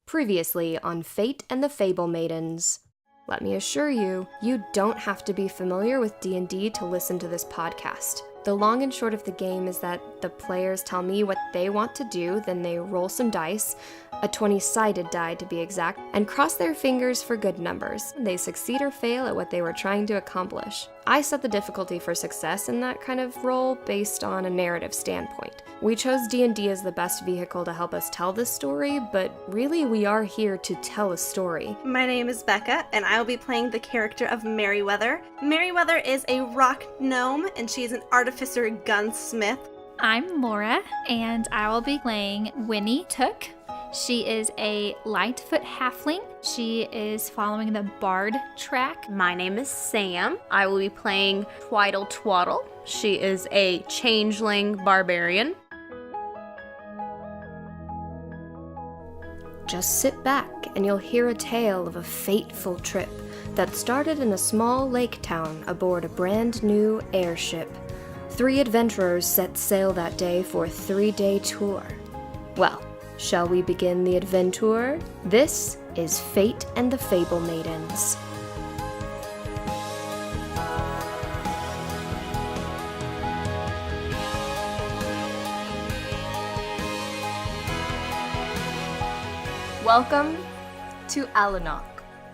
Previously on Fate and the Fablemaidens. Let me assure you, you don't have to be familiar with D&D to listen to this podcast. The long and short of the game is that the players tell me what they want to do, then they roll some dice, a 20-sided die to be exact, and cross their fingers for good numbers. They succeed or fail at what they were trying to accomplish. I set the difficulty for success in that kind of role based on a narrative standpoint. We chose D&D as the best vehicle to help us tell this story, but really we are here to tell a story. My name is Becca, and I will be playing the character of Merryweather. Merryweather is a rock gnome, and she is an artificer gunsmith. I'm Laura, and I will be playing Winnie Took. She is a Lightfoot halfling. She is following the bard track. My name is Sam. I will be playing Twyddle. She is a changeling barbarian. Just sit back and you'll hear a tale of a fateful trip that started in a small lake town aboard a brand new airship. 3 adventurers set sail that day for a 3-day tour. Well, shall we begin the adventure? This is Fate and the Fablemaidens. Welcome to Alanok,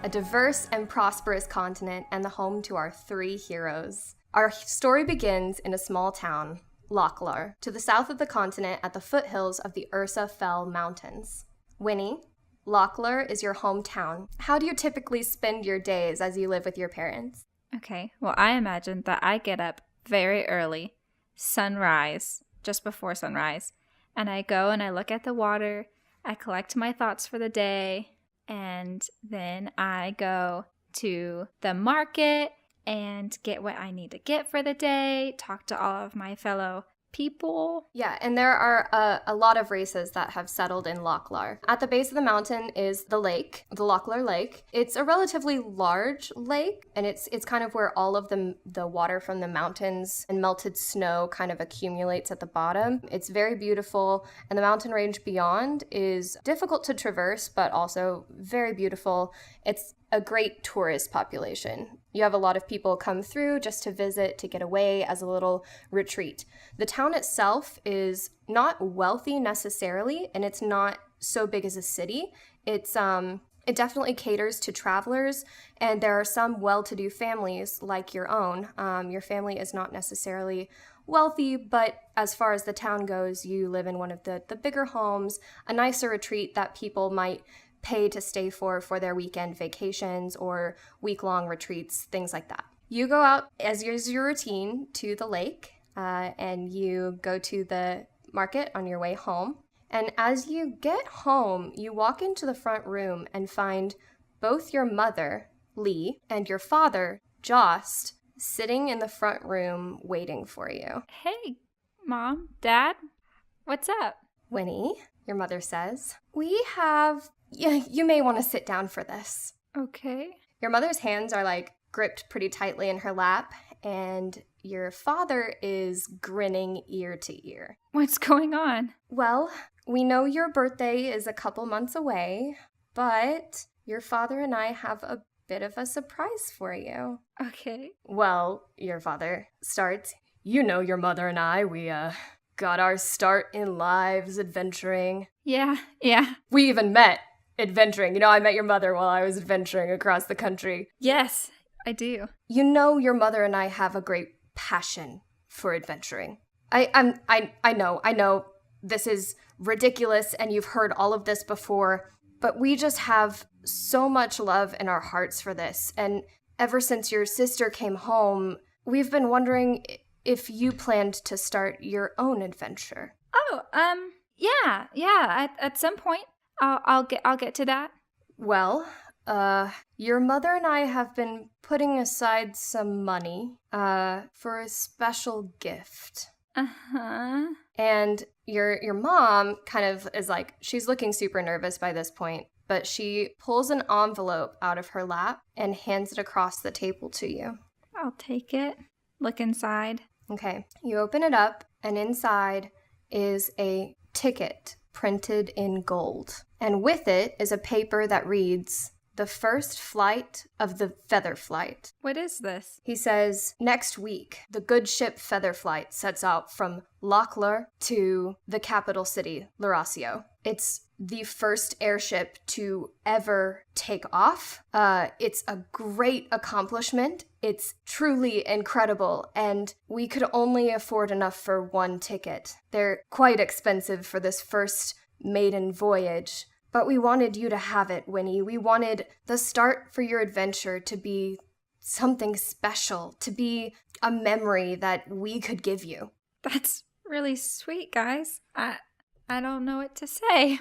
a diverse and prosperous continent and the home to our 3 heroes. Our story begins in a small town, Clure, to the south of the continent at the foothills of the Ursa Fell Mountains. Winnie, Clure is your hometown. How do you typically spend your days as you live with your parents? Okay, well, I imagine that I get up very early, sunrise, just before sunrise, and I go and I look at the water, I collect my thoughts for the day, and then I go to the market and get what I need to get for the day, talk to all of my fellow people. Yeah, and there are a lot of races that have settled in Clure. At the base of the mountain is the lake, the Clure Lake. It's a relatively large lake, and it's kind of where all of the water from the mountains and melted snow kind of accumulates at the bottom. It's very beautiful, and the mountain range beyond is difficult to traverse, but also very beautiful. It's a great tourist population. You have a lot of people come through just to visit, to get away as a little retreat. The town itself is not wealthy necessarily, and it's not so big as a city. It definitely caters to travelers, and there are some well-to-do families like your own. Your family is not necessarily wealthy, but as far as the town goes, you live in one of the bigger homes, a nicer retreat that people might pay to stay for their weekend vacations or week-long retreats, things like that. You go out, as is your routine, to the lake, and you go to the market on your way home. And as you get home, you walk into the front room and find both your mother, Lee, and your father, Jost, sitting in the front room waiting for you. Hey, Mom, Dad, what's up? Winnie, your mother says, you may want to sit down for this. Okay. Your mother's hands are gripped pretty tightly in her lap, and your father is grinning ear to ear. What's going on? Well, we know your birthday is a couple months away, but your father and I have a bit of a surprise for you. Okay. Well, your father starts, you know your mother and I, we got our start in lives adventuring. Yeah. We even met adventuring. I met your mother while I was adventuring across the country. Yes, I do. You know your mother and I have a great passion for adventuring. I know this is ridiculous and you've heard all of this before, but we just have so much love in our hearts for this. And ever since your sister came home, we've been wondering if you planned to start your own adventure. Oh, yeah. At some point, I'll get to that. Well, your mother and I have been putting aside some money, for a special gift. Uh-huh. And your mom kind of is she's looking super nervous by this point, but she pulls an envelope out of her lap and hands it across the table to you. I'll take it. Look inside. Okay, you open it up, and inside is a ticket printed in gold. And with it is a paper that reads, "The first flight of the Feather Flight." What is this? He says, "Next week, the good ship Feather Flight sets out from Clure to the capital city, Lurasio. It's the first airship to ever take off. It's a great accomplishment. It's truly incredible, and we could only afford enough for one ticket. They're quite expensive for this first maiden voyage, but we wanted you to have it, Winnie. We wanted the start for your adventure to be something special, to be a memory that we could give you." That's really sweet, guys. I don't know what to say.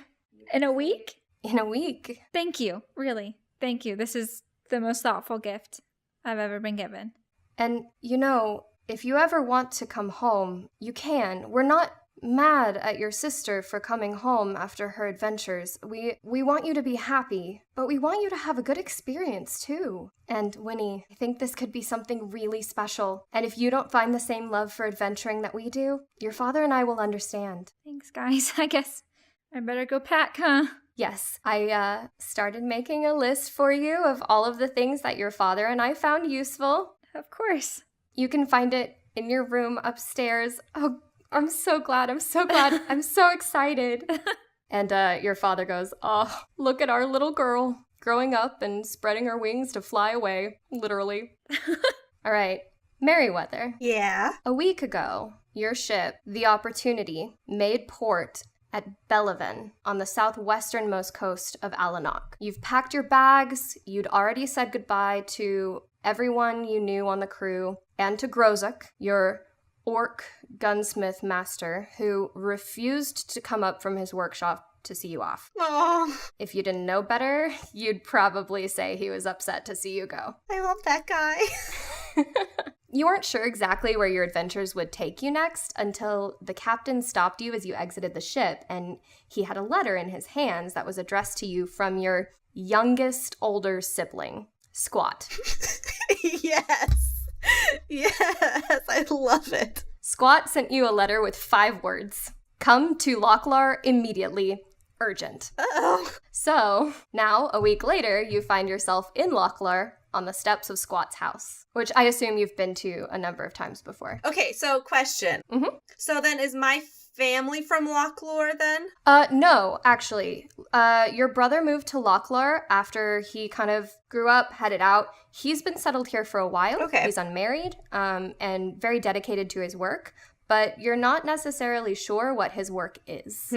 In a week? In a week. Thank you, really. Thank you. This is the most thoughtful gift I've ever been given. And, you know, if you ever want to come home, you can. We're not mad at your sister for coming home after her adventures. We want you to be happy, but we want you to have a good experience too. And Winnie, I think this could be something really special. And if you don't find the same love for adventuring that we do, your father and I will understand. Thanks, guys. I guess I better go pack, huh? Yes, I started making a list for you of all of the things that your father and I found useful. Of course. You can find it in your room upstairs. Oh, I'm so glad. I'm so excited. And your father goes, "Oh, look at our little girl growing up and spreading her wings to fly away, literally." All right, Merryweather. Yeah? A week ago, your ship, the Opportunity, made port at Bellevin on the southwesternmost coast of Alanok. You've packed your bags, you'd already said goodbye to everyone you knew on the crew, and to Grozuk, your orc gunsmith master, who refused to come up from his workshop to see you off. Oh, If you didn't know better, you'd probably say he was upset to see you go. I love that guy. You weren't sure exactly where your adventures would take you next until the captain stopped you as you exited the ship, and he had a letter in his hands that was addressed to you from your youngest older sibling, Squat. Yes. Yes, I love it. Squat sent you a letter with 5 words. "Come to Clure immediately. Urgent." Oh. So, now, a week later, you find yourself in Clure on the steps of Squat's house, which I assume you've been to a number of times before. Okay, so question. Mhm. So then is my family from Clure then? No, actually. Your brother moved to Clure after he kind of grew up, headed out. He's been settled here for a while. Okay. He's unmarried, and very dedicated to his work, but you're not necessarily sure what his work is.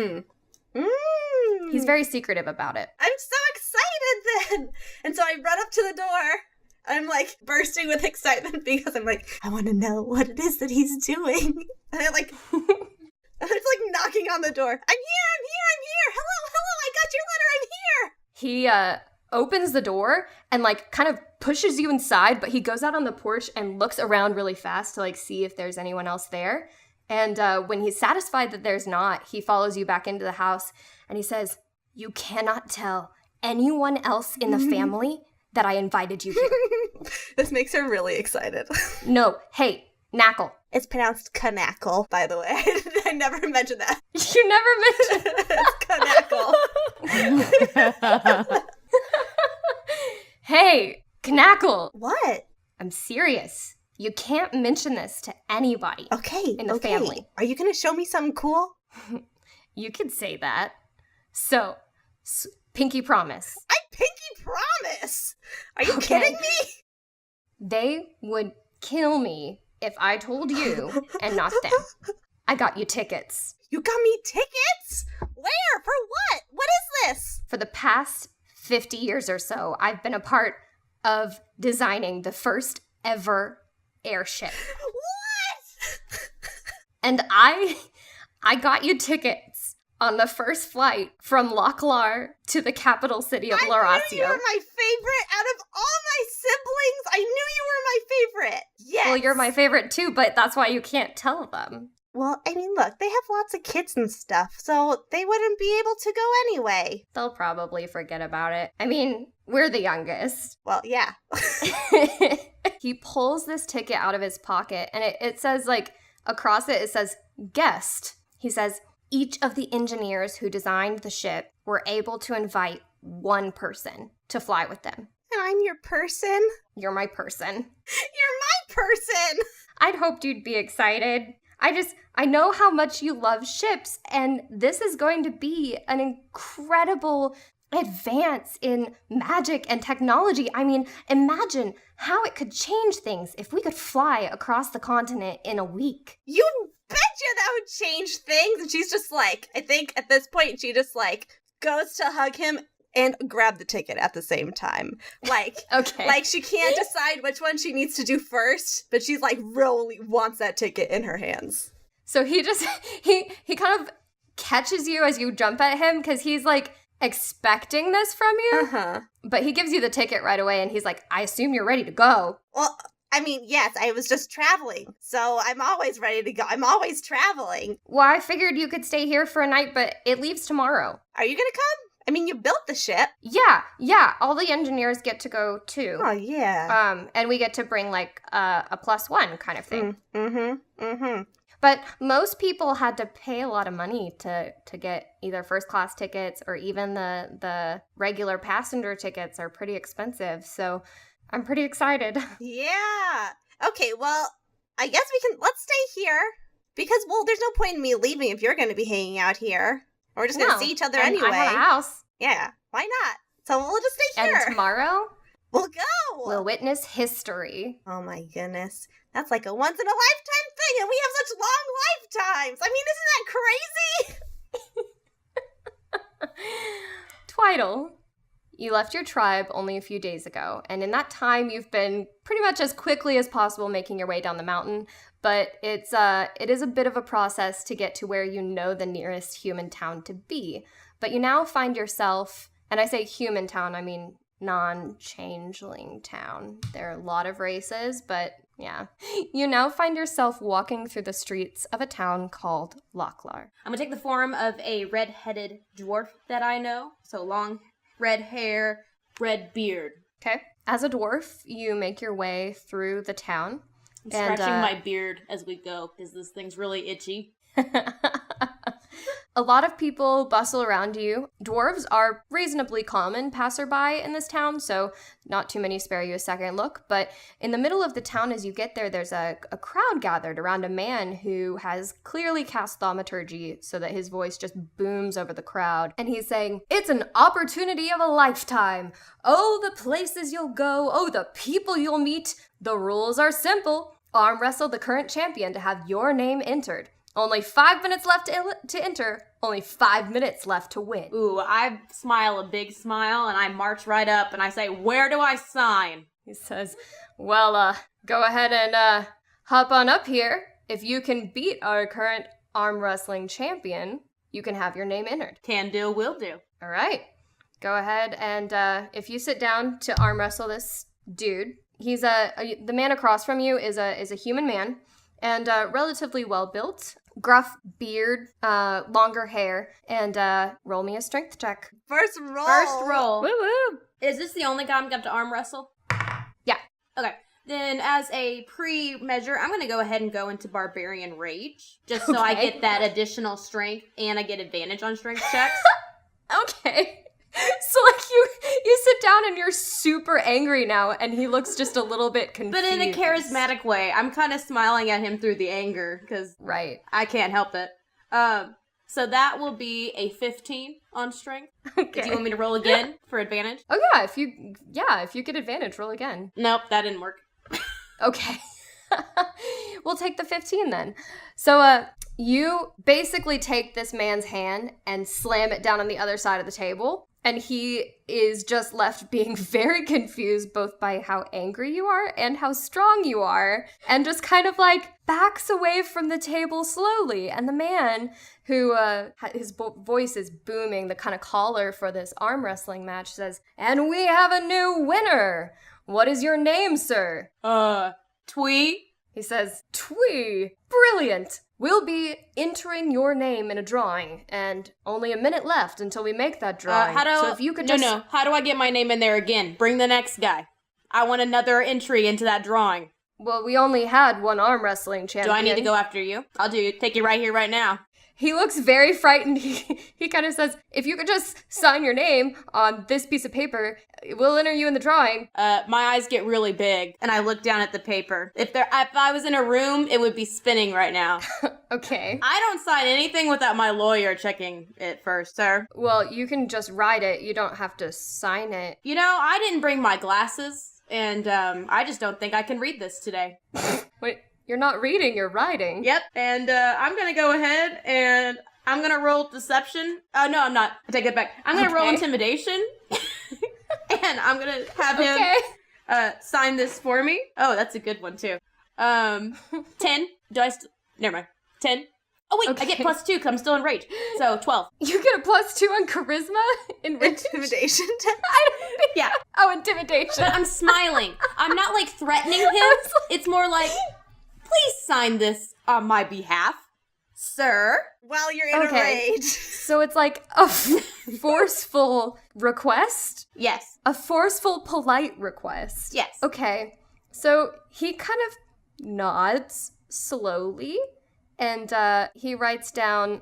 He's very secretive about it. I'm so excited then. And so I run up to the door. I'm like bursting with excitement because I'm like, I want to know what it is that he's doing. And I like, I'm just like knocking on the door. I'm here. Hello, I got your letter, I'm here. He opens the door and like kind of pushes you inside, but he goes out on the porch and looks around really fast to like see if there's anyone else there. And when he's satisfied that there's not, he follows you back into the house and he says, "You cannot tell anyone else in the family that I invited you here." This makes her really excited. No, hey, Knackle. It's pronounced Knackle, by the way. I never mentioned that. You never mentioned It's Knackle. Hey, Knackle. What? I'm serious. You can't mention this to anybody. Okay. In the family. Are you going to show me something cool? You could say that. So, pinky promise. I pinky promise. Are you Okay. kidding me? They would kill me if I told you and not them. I got you tickets. You got me tickets? Where? For what? What is this? For the past 50 years or so, I've been a part of designing the first ever airship. What? And I got you tickets on the first flight from Clure to the capital city of I knew Lurasio. you were my favorite out of all my siblings. I knew you were my favorite. Yes. Well, you're my favorite too, but that's why you can't tell them. Well, I mean, look, they have lots of kids and stuff, so they wouldn't be able to go anyway. They'll probably forget about it. I mean, we're the youngest. Well, yeah. He pulls this ticket out of his pocket, and it says, like, across it, it says, guest. He says, each of the engineers who designed the ship were able to invite one person to fly with them. And I'm your person? You're my person. You're my person! I'd hoped you'd be excited. I know how much you love ships, and this is going to be an incredible advance in magic and technology. I mean, imagine how it could change things if we could fly across the continent in a week. You betcha that would change things! And she's just like, I think at this point, she just like goes to hug him and grab the ticket at the same time. Like, Okay. Like she can't decide which one she needs to do first, but she's like really wants that ticket in her hands. So he kind of catches you as you jump at him because he's like expecting this from you. Uh-huh. But he gives you the ticket right away and he's like, I assume you're ready to go. Well, I mean, yes, I was just traveling, so I'm always ready to go. I'm always traveling. Well, I figured you could stay here for a night, but it leaves tomorrow. Are you gonna come? I mean, you built the ship. Yeah. All the engineers get to go too. Oh, yeah. And we get to bring like a +1 kind of thing. Mm-hmm. But most people had to pay a lot of money to get either first class tickets or even the regular passenger tickets are pretty expensive. So I'm pretty excited. Yeah. Okay, well, I guess let's stay here. Because, well, there's no point in me leaving if you're going to be hanging out here. We're just going to see each other anyway. I have a house. Yeah, why not? So we'll just stay here. And tomorrow, we'll go. we'll witness history. Oh my goodness. That's like a once-in-a-lifetime thing, and we have such long lifetimes. I mean, isn't that crazy? Twyddle, you left your tribe only a few days ago, and in that time you've been pretty much as quickly as possible making your way down the mountain, but it is a bit of a process to get to where you know the nearest human town to be. But you now find yourself, and I say human town, I mean non-changeling town. There are a lot of races, but yeah. You now find yourself walking through the streets of a town called Lochlar. I'm gonna take the form of a red-headed dwarf that I know. So long red hair, red beard. Okay. As a dwarf, you make your way through the town. I'm scratching my beard as we go because this thing's really itchy. A lot of people bustle around you. Dwarves are reasonably common passerby in this town, so not too many spare you a second look. But in the middle of the town, as you get there, there's a crowd gathered around a man who has clearly cast thaumaturgy so that his voice just booms over the crowd. And he's saying, "It's an opportunity of a lifetime. Oh, the places you'll go. Oh, the people you'll meet. The rules are simple. Arm wrestle the current champion to have your name entered. Only 5 minutes left to enter. Only 5 minutes left to win." Ooh, I smile a big smile and I march right up and I say, "Where do I sign?" He says, "Well, go ahead and hop on up here. If you can beat our current arm wrestling champion, you can have your name entered." Can do, will do. All right. Go ahead and if you sit down to arm wrestle this dude, he's the man across from you is a human man and relatively well built. Gruff beard, longer hair, and roll me a strength check. First roll. First roll. Woo woo! Is this the only guy I'm going to arm wrestle? Yeah. Okay. Then as a pre-measure, I'm going to go ahead and go into Barbarian Rage. Just so I Okay. get that additional strength and I get advantage on strength checks. Okay. So like you sit down and you're super angry now, and he looks just a little bit confused. But in a charismatic way. I'm kind of smiling at him through the anger because Right. I can't help it. So that will be a 15 on strength. Okay. Do you want me to roll again for advantage? Oh yeah, if you get advantage, roll again. Nope, that didn't work. Okay. We'll take the 15 then. So you basically take this man's hand and slam it down on the other side of the table, and he is just left being very confused both by how angry you are and how strong you are, and just kind of like backs away from the table slowly. And the man who his voice is booming, the kind of caller for this arm wrestling match, says, "And we have a new winner. What is your name, sir?" Twee? He says, "Twee, brilliant. We'll be entering your name in a drawing, and only a minute left until we make that drawing. So if you could No, how do I get my name in there again? Bring the next guy. I want another entry into that drawing. Well, we only had one arm wrestling champion. Do I need to go after you? I'll take you right here, right now. he looks very frightened. He kind of says, if you could just sign your name on this piece of paper, we'll enter you in the drawing. My eyes get really big, and I look down at the paper. If I was in a room, it would be spinning right now. Okay. I don't sign anything without my lawyer checking it first, sir. Well, you can just write it. You don't have to sign it. You know, I didn't bring my glasses, and I just don't think I can read this today. Wait, you're not reading, you're writing. Yep, and I'm gonna go ahead and I'm gonna roll deception. Oh, no, I'm not. I take it back. I'm gonna roll intimidation, and I'm gonna have him sign this for me. Oh, that's a good one, too. 10. Never mind. 10. Oh, wait, I get +2 because I'm still enraged. So, 12. You get a +2 on charisma? Intimidation. Yeah. Oh, intimidation. But I'm smiling. I'm not, like, threatening him. It's more like, please sign this on my behalf, sir. While you're in a rage. So it's like a forceful request? Yes. A forceful, polite request? Yes. Okay. So he kind of nods slowly, and he writes down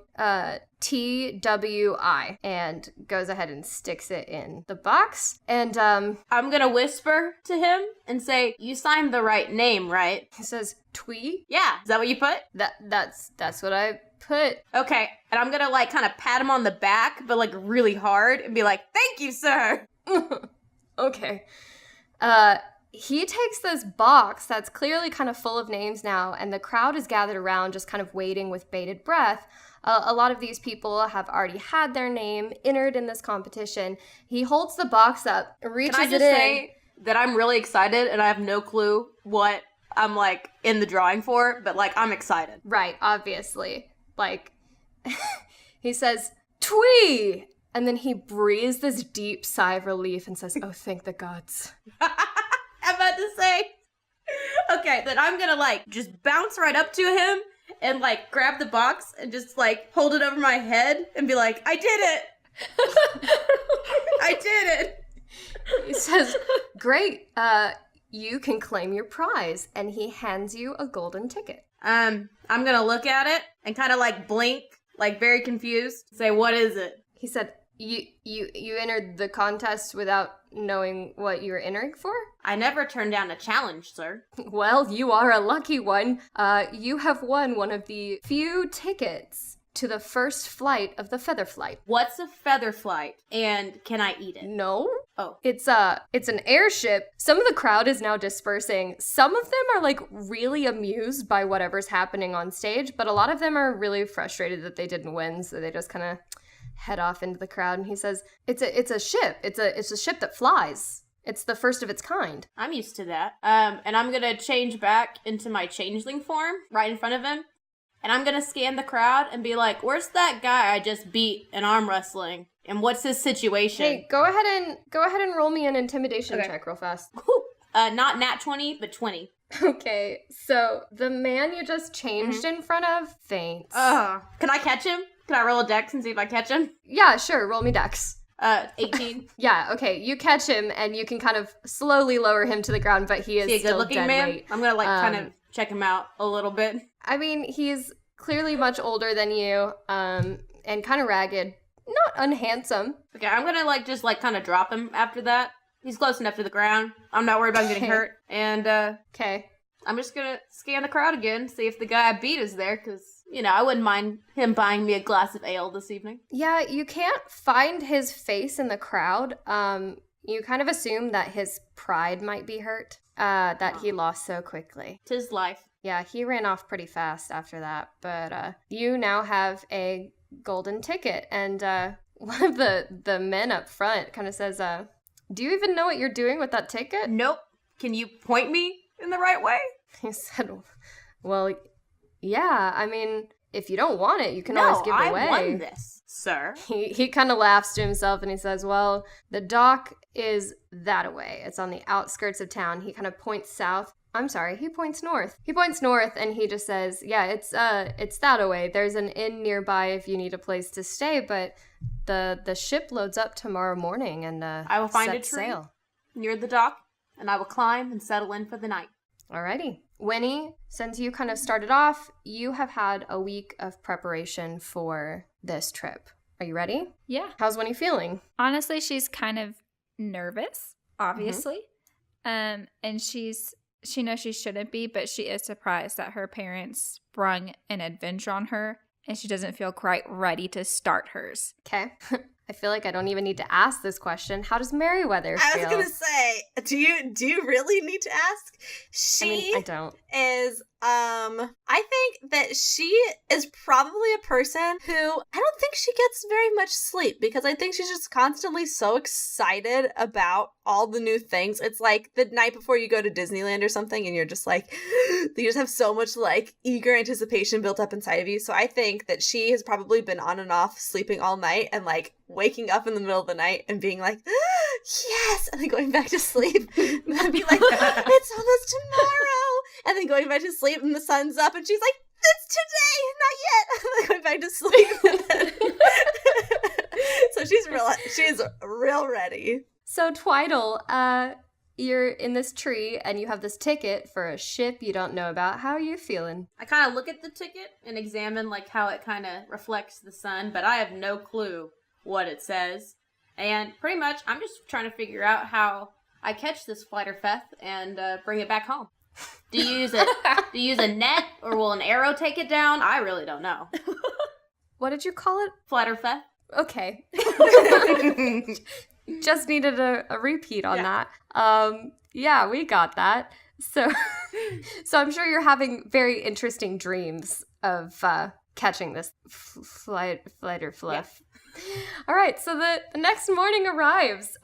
TWI and goes ahead and sticks it in the box. And I'm gonna whisper to him and say, you signed the right name, right? he says, Twee? Yeah. Is that what you put? That's what I put. Okay. And I'm gonna, like, kind of pat him on the back, but, like, really hard and be like, thank you, sir. Okay. He takes this box that's clearly kind of full of names now, and the crowd is gathered around just kind of waiting with bated breath. A lot of these people have already had their name entered in this competition. He holds the box up, reaches it in. Can I just say that I'm really excited and I have no clue what I'm, like, in the drawing for, but, like, I'm excited. Right, obviously. Like, he says, Twee! And then he breathes this deep sigh of relief and says, oh, thank the gods. I'm about to say. Okay, then I'm gonna, like, just bounce right up to him and, like, grab the box and just, like, hold it over my head and be like, I did it! I did it! He says, great, you can claim your prize. And he hands you a golden ticket. I'm gonna look at it and kind of, like, blink, like, very confused, say, what is it? He said, you entered the contest without knowing what you were entering for? I never turned down a challenge, sir. Well, you are a lucky one. You have won one of the few tickets to the first flight of the feather flight. What's a feather flight? And can I eat it? No. Oh. It's an airship. Some of the crowd is now dispersing. Some of them are like really amused by whatever's happening on stage, but a lot of them are really frustrated that they didn't win, so they just kind of head off into the crowd. And he says, it's a ship. It's a ship that flies. It's the first of its kind. I'm used to that. And I'm gonna change back into my changeling form right in front of him. And I'm gonna scan the crowd and be like, where's that guy I just beat in arm wrestling? And what's his situation? Hey, go ahead and roll me an intimidation check real fast. Not nat 20, but 20. Okay, so the man you just changed in front of faints. Can I catch him? Can I roll a dex and see if I catch him? Yeah, sure, roll me dex. 18. Yeah, okay, you catch him and you can kind of slowly lower him to the ground, but he is a still good-looking dead man? weight. I'm gonna kind of check him out a little bit. I mean, he's clearly much older than you, and kind of ragged. Not unhandsome. Okay, I'm gonna just kind of drop him after that. He's close enough to the ground. I'm not worried about him getting hurt. And, okay. I'm just gonna scan the crowd again, see if the guy I beat is there, because, I wouldn't mind him buying me a glass of ale this evening. Yeah, you can't find his face in the crowd. You kind of assume that his pride might be hurt, that he lost so quickly. 'Tis life. Yeah, he ran off pretty fast after that, but you now have a golden ticket, and one of the men up front kind of says, do you even know what you're doing with that ticket? Nope. Can you point me in the right way? He said, well, yeah, I mean, if you don't want it, you can always give it away. I won this, sir. He kind of laughs to himself and he says, well, the dock is that away. It's on the outskirts of town. He kind of points south. I'm sorry, he points north. He points north and he just says, yeah, it's that away. There's an inn nearby if you need a place to stay, but the ship loads up tomorrow morning and I will find a tree sail. near the dock, and I will climb and settle in for the night. Alrighty. Winnie, since you kind of started off, you have had a week of preparation for this trip. Are you ready? Yeah. How's Winnie feeling? Honestly, she's kind of nervous, obviously. And she knows she shouldn't be, but she is surprised that her parents sprung an adventure on her, and she doesn't feel quite ready to start hers. Okay. I feel like I don't even need to ask this question. How does Merryweather feel? I was gonna say, do you really need to ask? I don't. Is I think that she is probably a person who I don't think she gets very much sleep, because I think she's just constantly so excited about all the new things. It's like the night before you go to Disneyland or something and you're just like, you just have so much like eager anticipation built up inside of you. So I think that she has probably been on and off sleeping all night and like waking up in the middle of the night and being like, yes, and then going back to sleep and then be like, it's almost tomorrow, and then going back to sleep and the sun's up and she's like, it's today, not yet, and then going back to sleep. So she's real ready. So Twyddle, you're in this tree and you have this ticket for a ship you don't know about. How are you feeling? I kind of look at the ticket and examine like how it kind of reflects the sun, but I have no clue what it says. And pretty much I'm just trying to figure out how I catch this Flighterfeth and bring it back home. Do you use a net, or will an arrow take it down? I really don't know. What did you call it? Flighterfeth. Okay. Just needed a repeat on that. Yeah, we got that. So I'm sure you're having very interesting dreams of catching this Flighterfeth. Yeah. All right, so the next morning arrives.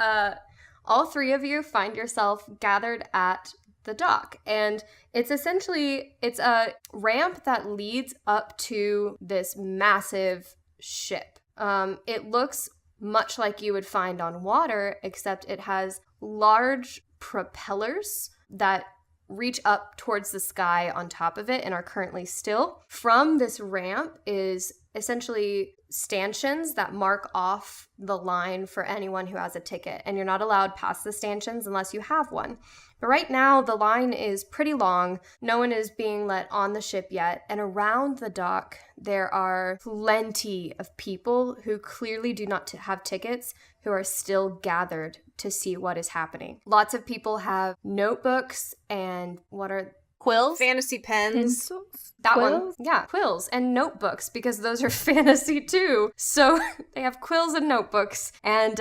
All three of you find yourself gathered at the dock, and it's a ramp that leads up to this massive ship. It looks much like you would find on water, except it has large propellers that reach up towards the sky on top of it and are currently still. From this ramp is essentially stanchions that mark off the line for anyone who has a ticket, and you're not allowed past the stanchions unless you have one. But right now, the line is pretty long. No one is being let on the ship yet, and around the dock, there are plenty of people who clearly do not have tickets who are still gathered to see what is happening. Lots of people have notebooks and Quills? Fantasy pens. Pencils? that Quills? one. Yeah, quills and notebooks, because those are fantasy too. So they have quills and notebooks, and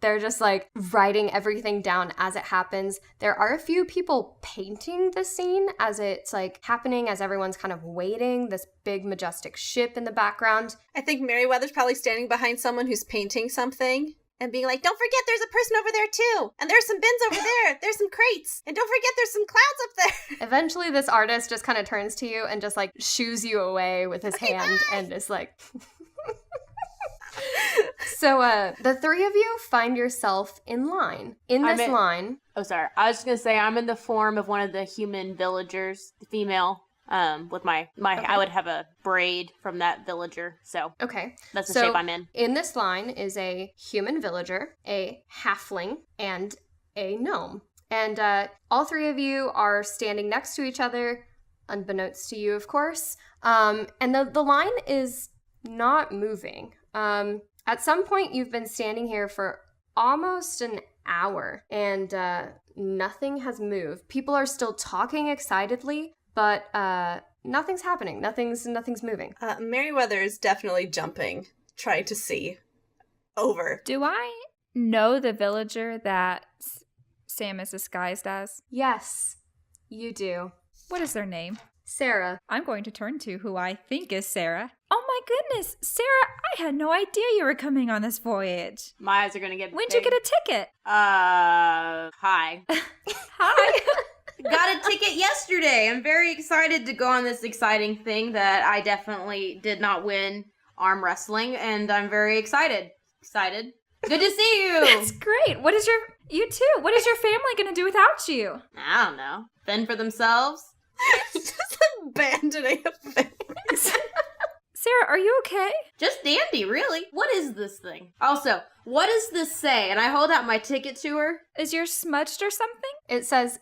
they're just like writing everything down as it happens. There are a few people painting the scene as it's like happening, as everyone's kind of waiting, this big majestic ship in the background. I think Merryweather's probably standing behind someone who's painting something and being like, don't forget there's a person over there too. And there's some bins over there. There's some crates. And don't forget there's some clouds up there. Eventually this artist just kind of turns to you and just like shoos you away with his hand and is like... So the three of you find yourself in line. Line. Oh, sorry. I was just going to say I'm in the form of one of the human villagers, the female, with my Okay. I would have a braid from that villager. So Okay. that's the So shape I'm in. in this line is a human villager, a halfling, and a gnome. And all three of you are standing next to each other, unbeknownst to you, of course. And the line is not moving. At some point, you've been standing here for almost an hour, and nothing has moved. People are still talking excitedly, but nothing's happening. Nothing's moving. Merryweather is definitely jumping, trying to see over. Do I know the villager that Sam is disguised as? Yes, you do. What is their name? Sarah. I'm going to turn to who I think is Sarah. Oh my goodness, Sarah, I had no idea you were coming on this voyage. My eyes are going to get When'd big. you get a ticket? Hi. Hi. Got a ticket yesterday. I'm very excited to go on this exciting thing that I definitely did not win arm wrestling, and I'm very excited. Good to see you. That's great. You too. What is your family going to do without you? I don't know. Fend for themselves? It's just abandoning a family. Sarah, are you okay? Just dandy, really. What is this thing? Also, what does this say? And I hold out my ticket to her. Is yours smudged or something? It says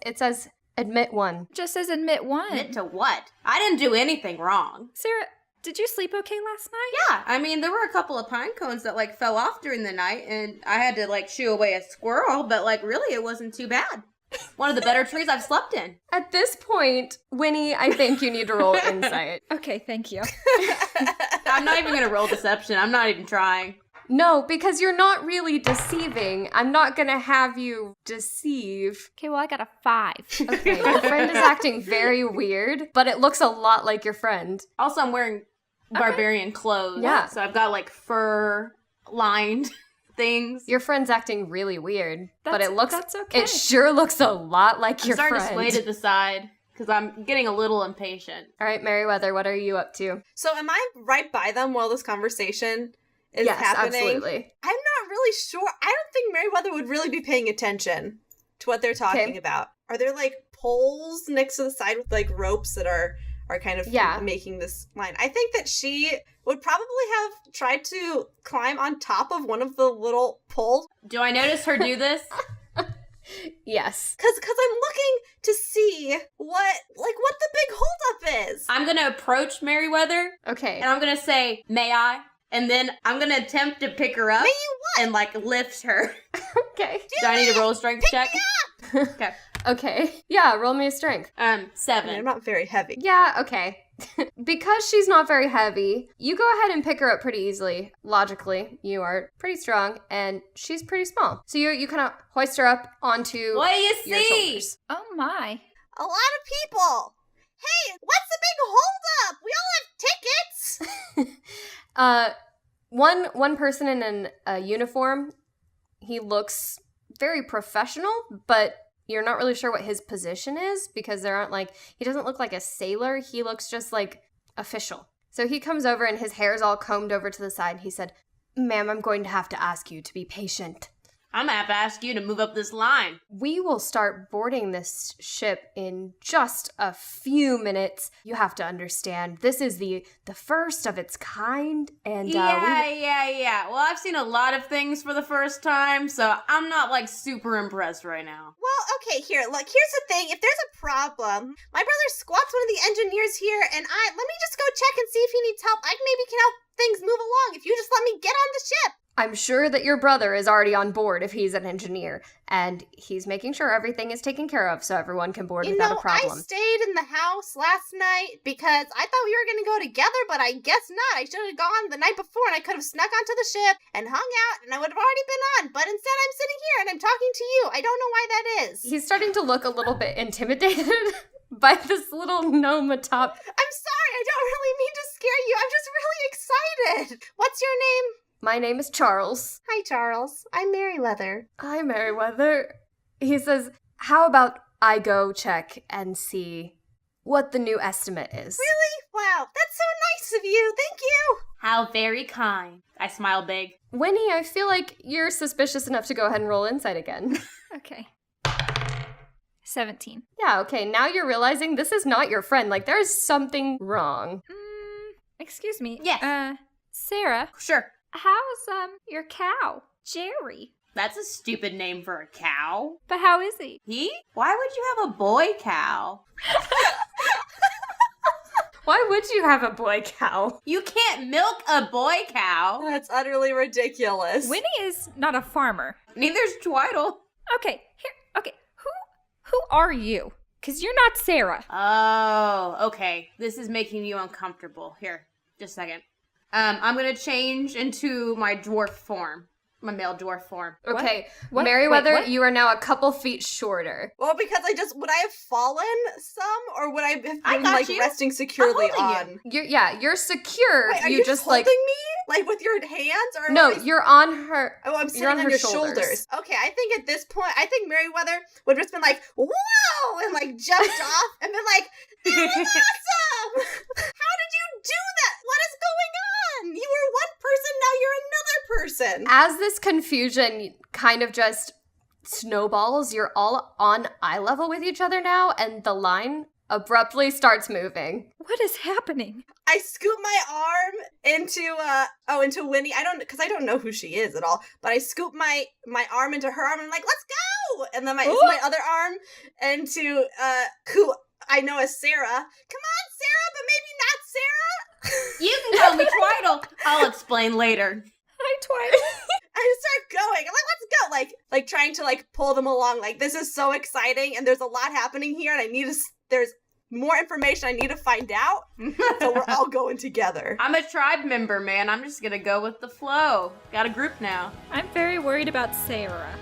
Admit one. Just says admit one. Admit to what? I didn't do anything wrong. Sarah, did you sleep okay last night? Yeah, I mean, there were a couple of pine cones that, like, fell off during the night, and I had to, like, shoo away a squirrel, but, like, really, it wasn't too bad. One of the better trees I've slept in. At this point, Winnie, I think you need to roll insight. Okay, thank you. I'm not even gonna roll deception. I'm not even trying. No, because you're not really deceiving. I'm not gonna have you deceive. Okay, well, I got a 5. Okay, your friend is acting very weird, but it looks a lot like your friend. Also, I'm wearing barbarian clothes. Yeah. So I've got, like, fur-lined things. Your friend's acting really weird, but That's okay. it sure looks a lot like your I'm starting friend. to sway to the side, because I'm getting a little impatient. All right, Merryweather, what are you up to? So am I right by them while this conversation is Yes, happening? absolutely. I'm not really sure. I don't think Merryweather would really be paying attention to what they're talking about. Are there, like, poles next to the side with, like, ropes that are kind of making this line? I think that she would probably have tried to climb on top of one of the little poles. Do I notice her do this? Yes. Cause I'm looking to see what the big holdup is. I'm gonna approach Merryweather, Okay. and I'm gonna say, may I? And then I'm gonna attempt to pick her up. May you what? And, like, lift her. Okay. Do I need to roll a strength check? Okay. Okay. Yeah, roll me a strength. 7. I'm not very heavy. Yeah, okay. Because she's not very heavy, you go ahead and pick her up pretty easily. Logically, you are pretty strong, and she's pretty small. So you kind of hoist her up onto What do you your see? shoulders. Oh my. A lot of people. Hey, what's the big holdup? We all have tickets. One person in a uniform, he looks very professional, but you're not really sure what his position is because there aren't he doesn't look like a sailor. He looks just like official. So he comes over and his hair's all combed over to the side. He said, "Ma'am, I'm going to have to ask you to be patient. I'm gonna have to ask you to move up this line. We will start boarding this ship in just a few minutes. You have to understand, this is the first of its kind, and Yeah. Well, I've seen a lot of things for the first time, so I'm not, like, super impressed right now. Well, okay, here, look, here's the thing. If there's a problem, my brother Squat's one of the engineers here, and let me just go check and see if he needs help. I maybe can help things move along if you just let me get on the ship. I'm sure that your brother is already on board if he's an engineer, and he's making sure everything is taken care of so everyone can board without a problem." I stayed in the house last night because I thought we were going to go together, but I guess not. I should have gone the night before, and I could have snuck onto the ship and hung out, and I would have already been on. But instead, I'm sitting here, and I'm talking to you. I don't know why that is. He's starting to look a little bit intimidated by this little gnome atop. I'm sorry. I don't really mean to scare you. I'm just really excited. What's your name? My name is Charles. Hi, Charles. I'm Merryweather. Hi, Merryweather. He says, "How about I go check and see what the new estimate is?" Really? Wow, that's so nice of you. Thank you. How very kind. I smile big. Winnie, I feel like you're suspicious enough to go ahead and roll insight again. Okay. 17. Yeah, okay, now you're realizing this is not your friend. Like, there's something wrong. Excuse me. Yes. Sarah, Sure. how's, your cow? Jerry. That's a stupid name for a cow. But how is he? He? Why would you have a boy cow? Why would you have a boy cow? You can't milk a boy cow. That's utterly ridiculous. Winnie is not a farmer. Neither's Twyddle. Okay, okay. Who are you? 'Cause you're not Sarah. Oh, okay. This is making you uncomfortable. Here, just a second. I'm gonna change into my dwarf form. My male dwarf form. Okay, What? Merryweather, Wait, what? you are now a couple feet shorter. Well, because would I have fallen some, or would I have been, I got you. resting securely I'm holding on? You're secure. Wait, are you just holding me? Like, with your hands? Or No, am I- you're on her. Oh, I'm sitting you're on on her your shoulders. Okay, I think at this point, Merryweather would have just been like, whoa! And, like, jumped off and been like, that was awesome! How did you do that? What is going on? You were one person, now you're another person. As this confusion kind of just snowballs, you're all on eye level with each other now, and the line abruptly starts moving. What is happening? I scoop my arm into Winnie. I don't know who she is at all, but I scoop my arm into her arm and I'm like, let's go! and then my other arm into who I know as Sarah. Come on, Sarah, but maybe not Sarah. You can call me Twyddle. I'll explain later. Hi, Twyddle. I just start going. I'm like, let's go. Like trying to like pull them along. Like, this is so exciting, and there's a lot happening here, and I need to. There's more information I need to find out. So we're all going together. I'm a tribe member, man. I'm just gonna go with the flow. Got a group now. I'm very worried about Sarah.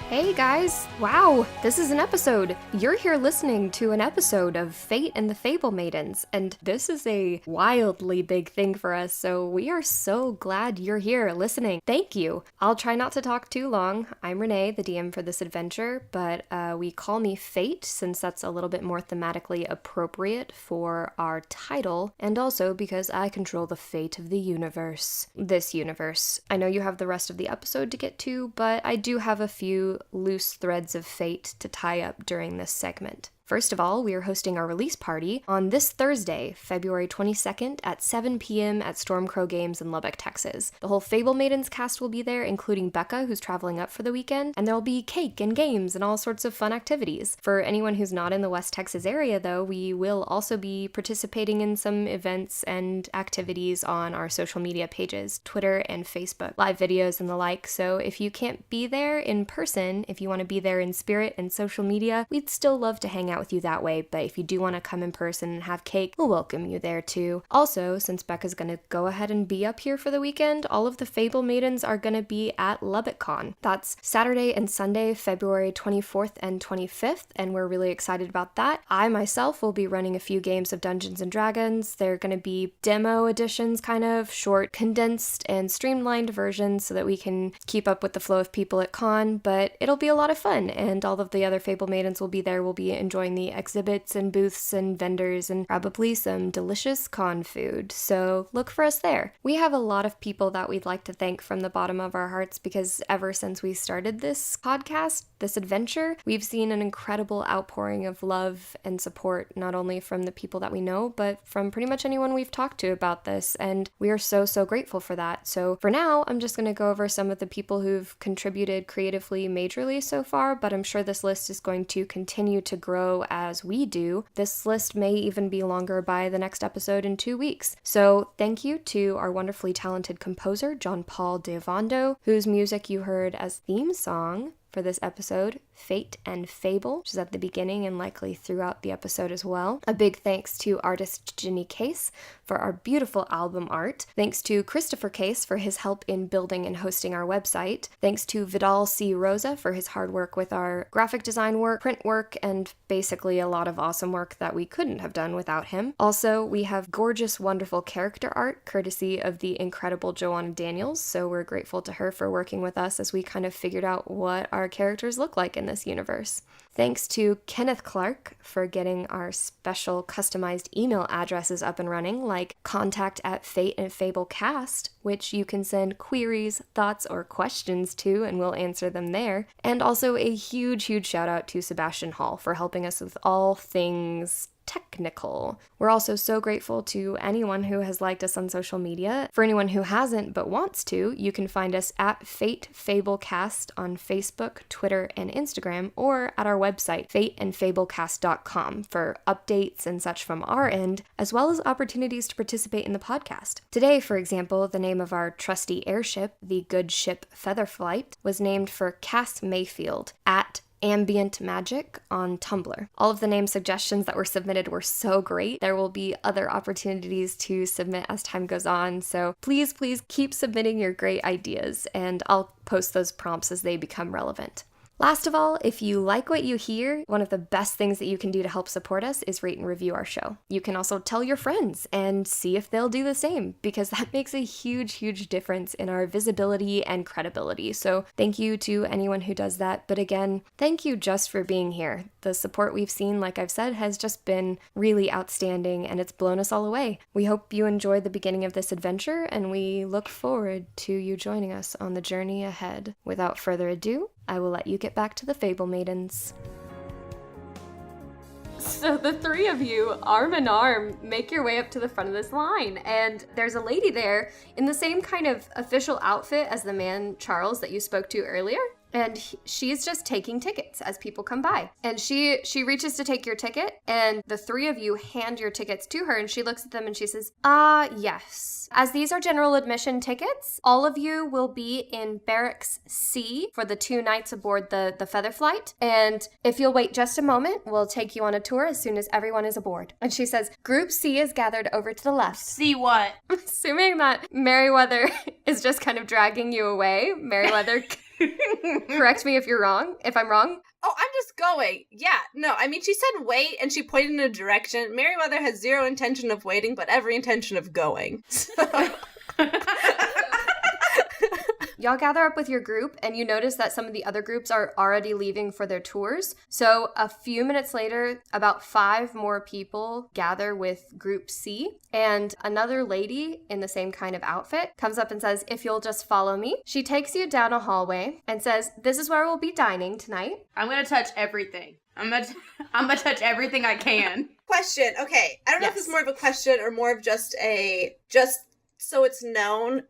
Hey guys! Wow, this is an episode. You're here listening to an episode of Fate and the Fablemaidens, and this is a wildly big thing for us, so we are so glad you're here listening. Thank you! I'll try not to talk too long. I'm Renee, the DM for this adventure, but we call me Fate since that's a little bit more thematically appropriate for our title, and also because I control the fate of the universe. This universe. I know you have the rest of the episode to get to, but I do have a few loose threads of fate to tie up during this segment. First of all, we are hosting our release party on this Thursday, February 22nd at 7 p.m. at Stormcrow Games in Lubbock, Texas. The whole Fablemaidens cast will be there, including Becca, who's traveling up for the weekend, and there'll be cake and games and all sorts of fun activities. For anyone who's not in the West Texas area, though, we will also be participating in some events and activities on our social media pages, Twitter and Facebook, live videos and the like, so if you can't be there in person, if you want to be there in spirit and social media, we'd still love to hang out with you that way, but if you do want to come in person and have cake, we'll welcome you there too. Also, since Becca's gonna go ahead and be up here for the weekend, all of the Fablemaidens are gonna be at LubbockCon. That's Saturday and Sunday, February 24th and 25th, and we're really excited about that. I myself will be running a few games of Dungeons and Dragons. They're gonna be demo editions, kind of short, condensed, and streamlined versions so that we can keep up with the flow of people at con, but it'll be a lot of fun, and all of the other Fablemaidens will be there. We'll be enjoying the exhibits and booths and vendors and probably some delicious con food, so look for us there. We have a lot of people that we'd like to thank from the bottom of our hearts because ever since we started this podcast, this adventure, we've seen an incredible outpouring of love and support, not only from the people that we know, but from pretty much anyone we've talked to about this, and we are so grateful for that. So for now, I'm just going to go over some of the people who've contributed creatively majorly so far, but I'm sure this list is going to continue to grow as we do. This list may even be longer by the next episode in 2 weeks. So thank you to our wonderfully talented composer, John Paul Devondo, whose music you heard as theme song for this episode, Fate and Fable, which is at the beginning and likely throughout the episode as well. A big thanks to artist Ginny Case for our beautiful album art. Thanks to Christopher Case for his help in building and hosting our website. Thanks to Vidal C. Rosa for his hard work with our graphic design work, print work, and basically a lot of awesome work that we couldn't have done without him. Also, we have gorgeous, wonderful character art courtesy of the incredible Joanna Daniels, so we're grateful to her for working with us as we kind of figured out what our characters look like in this universe. Thanks to Kenneth Clark for getting our special customized email addresses up and running, like contact@fateandfablecast, which you can send queries, thoughts, or questions to, and we'll answer them there. And also a huge shout out to Sebastian Hall for helping us with all things technical. We're also so grateful to anyone who has liked us on social media. For anyone who hasn't but wants to, you can find us at Fate Fablecast on Facebook, Twitter, and Instagram, or at our website, fateandfablecast.com, for updates and such from our end, as well as opportunities to participate in the podcast. Today, for example, the name of our trusty airship, the good ship Featherflight, was named for Cass Mayfield at Ambient Magic on Tumblr. All of the name suggestions that were submitted were so great. There will be other opportunities to submit as time goes on, so please keep submitting your great ideas, and I'll post those prompts as they become relevant. Last of all, if you like what you hear, one of the best things that you can do to help support us is rate and review our show. You can also tell your friends and see if they'll do the same, because that makes a huge difference in our visibility and credibility. So thank you to anyone who does that. But again, thank you just for being here. The support we've seen, like I've said, has just been really outstanding, and it's blown us all away. We hope you enjoyed the beginning of this adventure, and we look forward to you joining us on the journey ahead. Without further ado, I will let you get back to the Fablemaidens. So the three of you, arm in arm, make your way up to the front of this line. And there's a lady there in the same kind of official outfit as the man, Charles, that you spoke to earlier. And she's just taking tickets as people come by. And she reaches to take your ticket, and the three of you hand your tickets to her, and she looks at them and she says, yes. As these are general admission tickets, all of you will be in Barracks C for the 2 nights aboard the Feather Flight. And if you'll wait just a moment, we'll take you on a tour as soon as everyone is aboard. And she says, Group C is gathered over to the left. See what? I'm assuming that Merryweather is just kind of dragging you away. Merryweather, correct me if I'm wrong. Oh, I'm just going. Yeah, no, I mean, she said wait, and she pointed in a direction. Merryweather has zero intention of waiting, but every intention of going. So. Y'all gather up with your group, and you notice that some of the other groups are already leaving for their tours. So a few minutes later, about 5 more people gather with Group C, and another lady in the same kind of outfit comes up and says, if you'll just follow me. She takes you down a hallway and says, this is where we'll be dining tonight. I'm gonna touch everything. I'm gonna touch everything I can. Question, okay. I don't know if it's more of a question or more of just so it's known.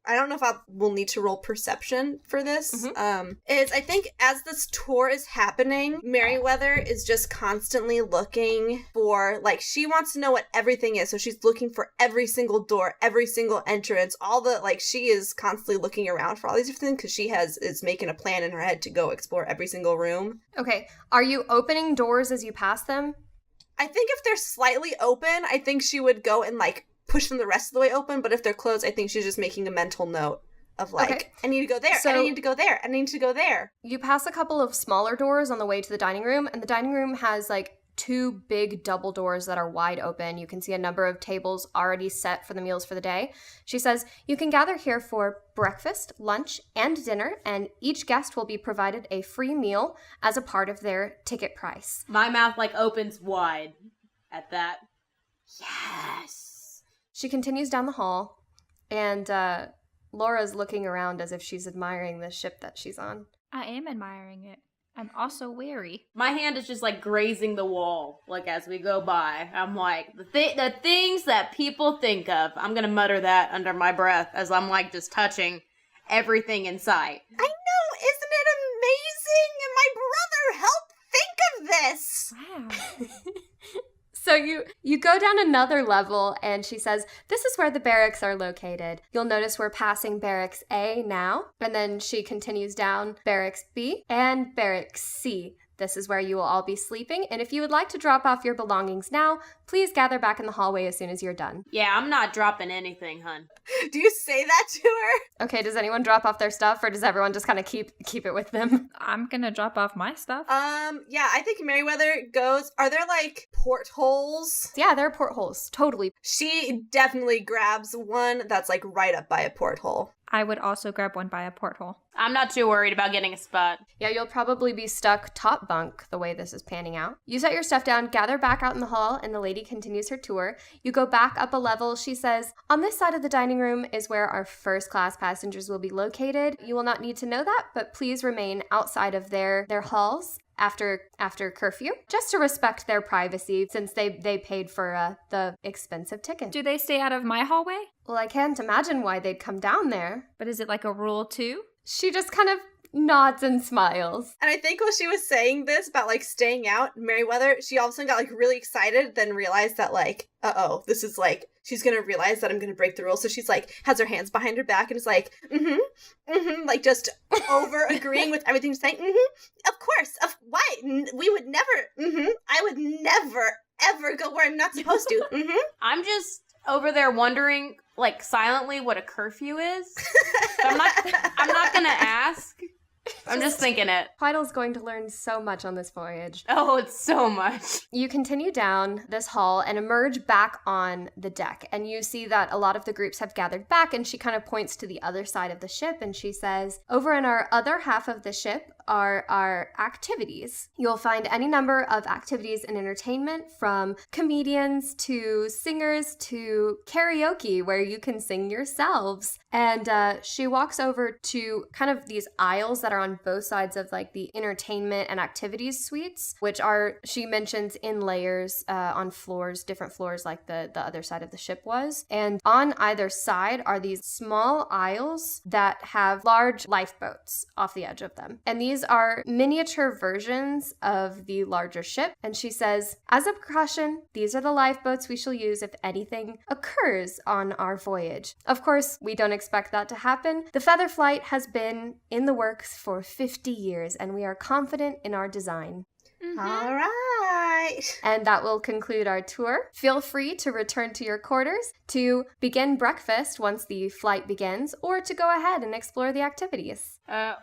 I don't know if I will need to roll perception for this. Mm-hmm. I think as this tour is happening, Merryweather is just constantly looking for, like, she wants to know what everything is. So she's looking for every single door, every single entrance, she is constantly looking around for all these different things because is making a plan in her head to go explore every single room. Okay. Are you opening doors as you pass them? I think if they're slightly open, I think she would go and, push them the rest of the way open, but if they're closed, I think she's just making a mental note of I need to go there, and I need to go there, and I need to go there. You pass a couple of smaller doors on the way to the dining room, and the dining room has 2 big double doors that are wide open. You can see a number of tables already set for the meals for the day. She says, you can gather here for breakfast, lunch, and dinner, and each guest will be provided a free meal as a part of their ticket price. My mouth opens wide at that. Yes. She continues down the hall, and Laura's looking around as if she's admiring the ship that she's on. I am admiring it. I'm also weary. My hand is just grazing the wall, as we go by. I'm the things that people think of. I'm gonna mutter that under my breath as I'm just touching everything in sight. I know, isn't it amazing? And my brother helped think of this. Wow. So you go down another level, and she says, this is where the barracks are located. You'll notice we're passing Barracks A now, and then she continues down Barracks B and Barracks C. This is where you will all be sleeping, and if you would like to drop off your belongings now, please gather back in the hallway as soon as you're done. Yeah, I'm not dropping anything, hun. Do you say that to her? Okay, does anyone drop off their stuff, or does everyone just kind of keep it with them? I'm gonna drop off my stuff. Yeah, I think Merryweather goes, are there portholes? Yeah, there are portholes, totally. She definitely grabs one that's right up by a porthole. I would also grab one by a porthole. I'm not too worried about getting a spot. Yeah, you'll probably be stuck top bunk the way this is panning out. You set your stuff down, gather back out in the hall, and the lady continues her tour. You go back up a level. She says, on this side of the dining room is where our first class passengers will be located. You will not need to know that, but please remain outside of their halls after curfew, just to respect their privacy since they paid for the expensive ticket. Do they stay out of my hallway? Well, I can't imagine why they'd come down there. But is it a rule too? She just kind of nods and smiles. And I think while she was saying this about staying out, Merryweather, she all of a sudden got really excited, then realized that uh-oh, this is she's gonna realize that I'm gonna break the rules. So she's has her hands behind her back and is just over agreeing with everything she's saying. Of course, why? We would never, I would never, ever go where I'm not supposed to. I'm just over there wondering, silently what a curfew is. I'm not gonna ask. I'm just thinking it. Twyddle's going to learn so much on this voyage. Oh, it's so much. You continue down this hall and emerge back on the deck, and you see that a lot of the groups have gathered back, and she kind of points to the other side of the ship, and she says, over in our other half of the ship are our activities. You'll find any number of activities and entertainment, from comedians to singers to karaoke where you can sing yourselves. And she walks over to kind of these aisles that are on both sides of like the entertainment and activities suites, which are, she mentions, in layers on floors, different floors like the other side of the ship was. And on either side are these small aisles that have large lifeboats off the edge of them. And these are miniature versions of the larger ship. And she says, as a precaution, these are the lifeboats we shall use if anything occurs on our voyage. Of course, we don't expect that to happen. The feather flight has been in the works for 50 years, and we are confident in our design. Mm-hmm. All right. And that will conclude our tour. Feel free to return to your quarters to begin breakfast once the flight begins, or to go ahead and explore the activities.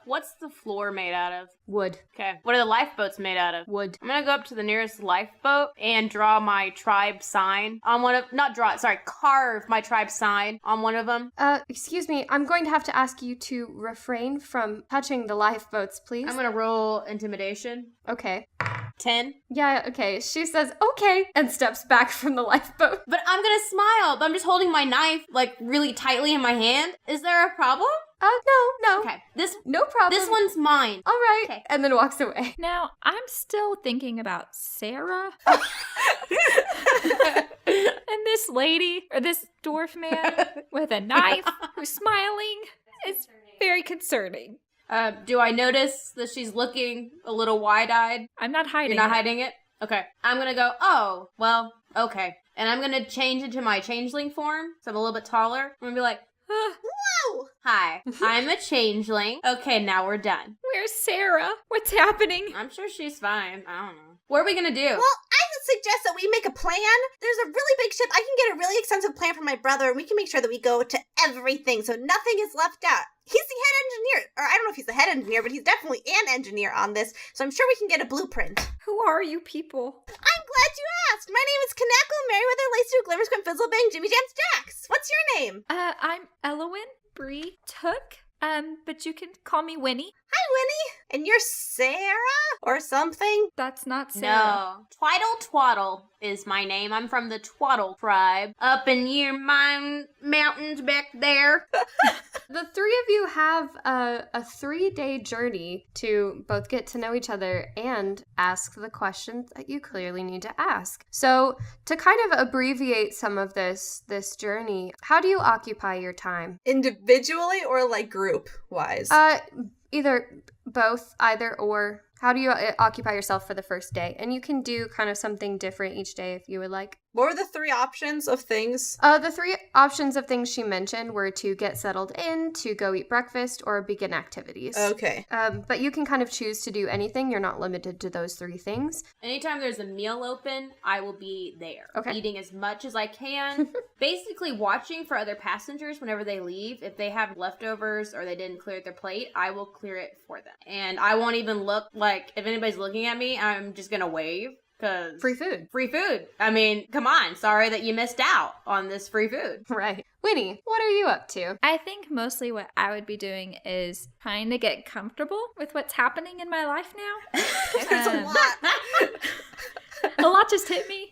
What's the floor made out of? Wood. Okay. What are the lifeboats made out of? Wood. I'm gonna go up to the nearest lifeboat and draw my tribe sign on one of, carve my tribe sign on one of them. Excuse me, I'm going to have to ask you to refrain from touching the lifeboats, please. I'm gonna roll intimidation. Okay. 10. Yeah, okay. She says, okay, and steps back from the lifeboat. But I'm gonna smile, but I'm just holding my knife, like, really tightly in my hand. Is there a problem? No. Okay. No problem. This one's mine. All right. Okay. And then walks away. Now, I'm still thinking about Sarah. And this lady, or this dwarf man with a knife who's smiling. It's very concerning. Do I notice that she's looking a little wide-eyed? I'm not hiding. You're not it. hiding it? Okay. I'm gonna go, oh, well, okay. And I'm gonna change into my changeling form, so I'm a little bit taller. I'm gonna be like, Whoa! hi, I'm a changeling. Okay, now we're done. Where's Sarah? What's happening? I'm sure she's fine. I don't know. What are we gonna do? Well, I would suggest that we make a plan. There's a really big ship. I can get a really extensive plan from my brother, and we can make sure that we go to everything, so nothing is left out. He's the head engineer. Or I don't know if he's the head engineer, but he's definitely an engineer on this, so I'm sure we can get a blueprint. Who are you people? I'm glad you asked. My name is Kanako, Merryweather, Lacedew, Glimmersquint, Fizzlebang, Jimmy Jams, Jax. What's your name? I'm Elowin Bree Took. But you can call me Winnie. Hi, Winnie. And you're Sarah? Or something? That's not Sarah. No. Twyddle is my name. I'm from the Twyddle tribe. Up in your mountains back there. The three of you have a 3-day journey to both get to know each other and ask the questions that you clearly need to ask. So to kind of abbreviate some of this journey, how do you occupy your time? Individually or like group-wise? Either or. How do you occupy yourself for the first day? And you can do kind of something different each day if you would like. What were the 3 options of things? The 3 options of things she mentioned were to get settled in, to go eat breakfast, or begin activities. Okay. But you can kind of choose to do anything. You're not limited to those 3 things. Anytime there's a meal open, I will be there. Okay. Eating as much as I can. Basically watching for other passengers whenever they leave. If they have leftovers or they didn't clear their plate, I will clear it for them. And I won't even look, like, if anybody's looking at me, I'm just gonna wave. Cause Free food. Free food. I mean, come on. Sorry that you missed out on this free food. Right. Winnie, what are you up to? I think mostly what I would be doing is trying to get comfortable with what's happening in my life now. There's a lot. A lot just hit me.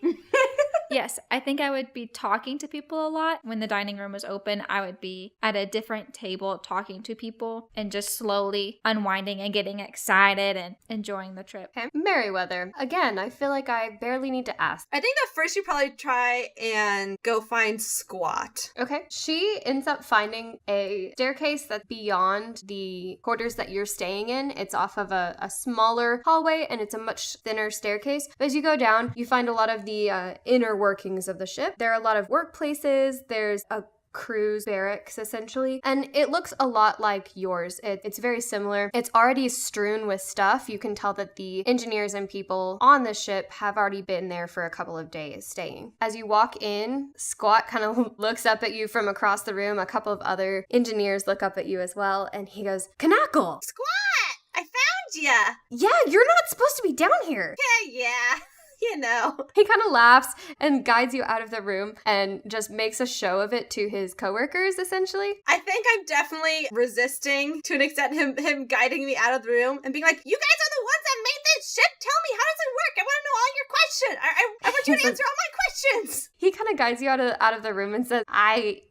Yes, I think I would be talking to people a lot. When the dining room was open, I would be at a different table talking to people and just slowly unwinding and getting excited and enjoying the trip. Okay. Merryweather. Again, I feel like I barely need to ask. I think that first you probably try and go find Squat. Okay. She ends up finding a staircase that's beyond the quarters that you're staying in. It's off of a smaller hallway, and it's a much thinner staircase. But as you go down, you find a lot of the inner workings of the ship. There are a lot of workplaces. There's a crew's barracks, essentially. And it looks a lot like yours. It's very similar. It's already strewn with stuff. You can tell that the engineers and people on the ship have already been there for a couple of days staying. As you walk in, Squat kind of looks up at you from across the room. A couple of other engineers look up at you as well. And he goes, Kanako! Squat! I found ya! Yeah, you're not supposed to be down here. Yeah. You know. He kind of laughs and guides you out of the room and just makes a show of it to his coworkers, essentially. I think I'm definitely resisting to an extent him guiding me out of the room and being like, you guys are the ones that made this ship. Tell me, how does it work? I want to know all your questions. I want you to answer all my questions. He kind of guides you out of the room and says, I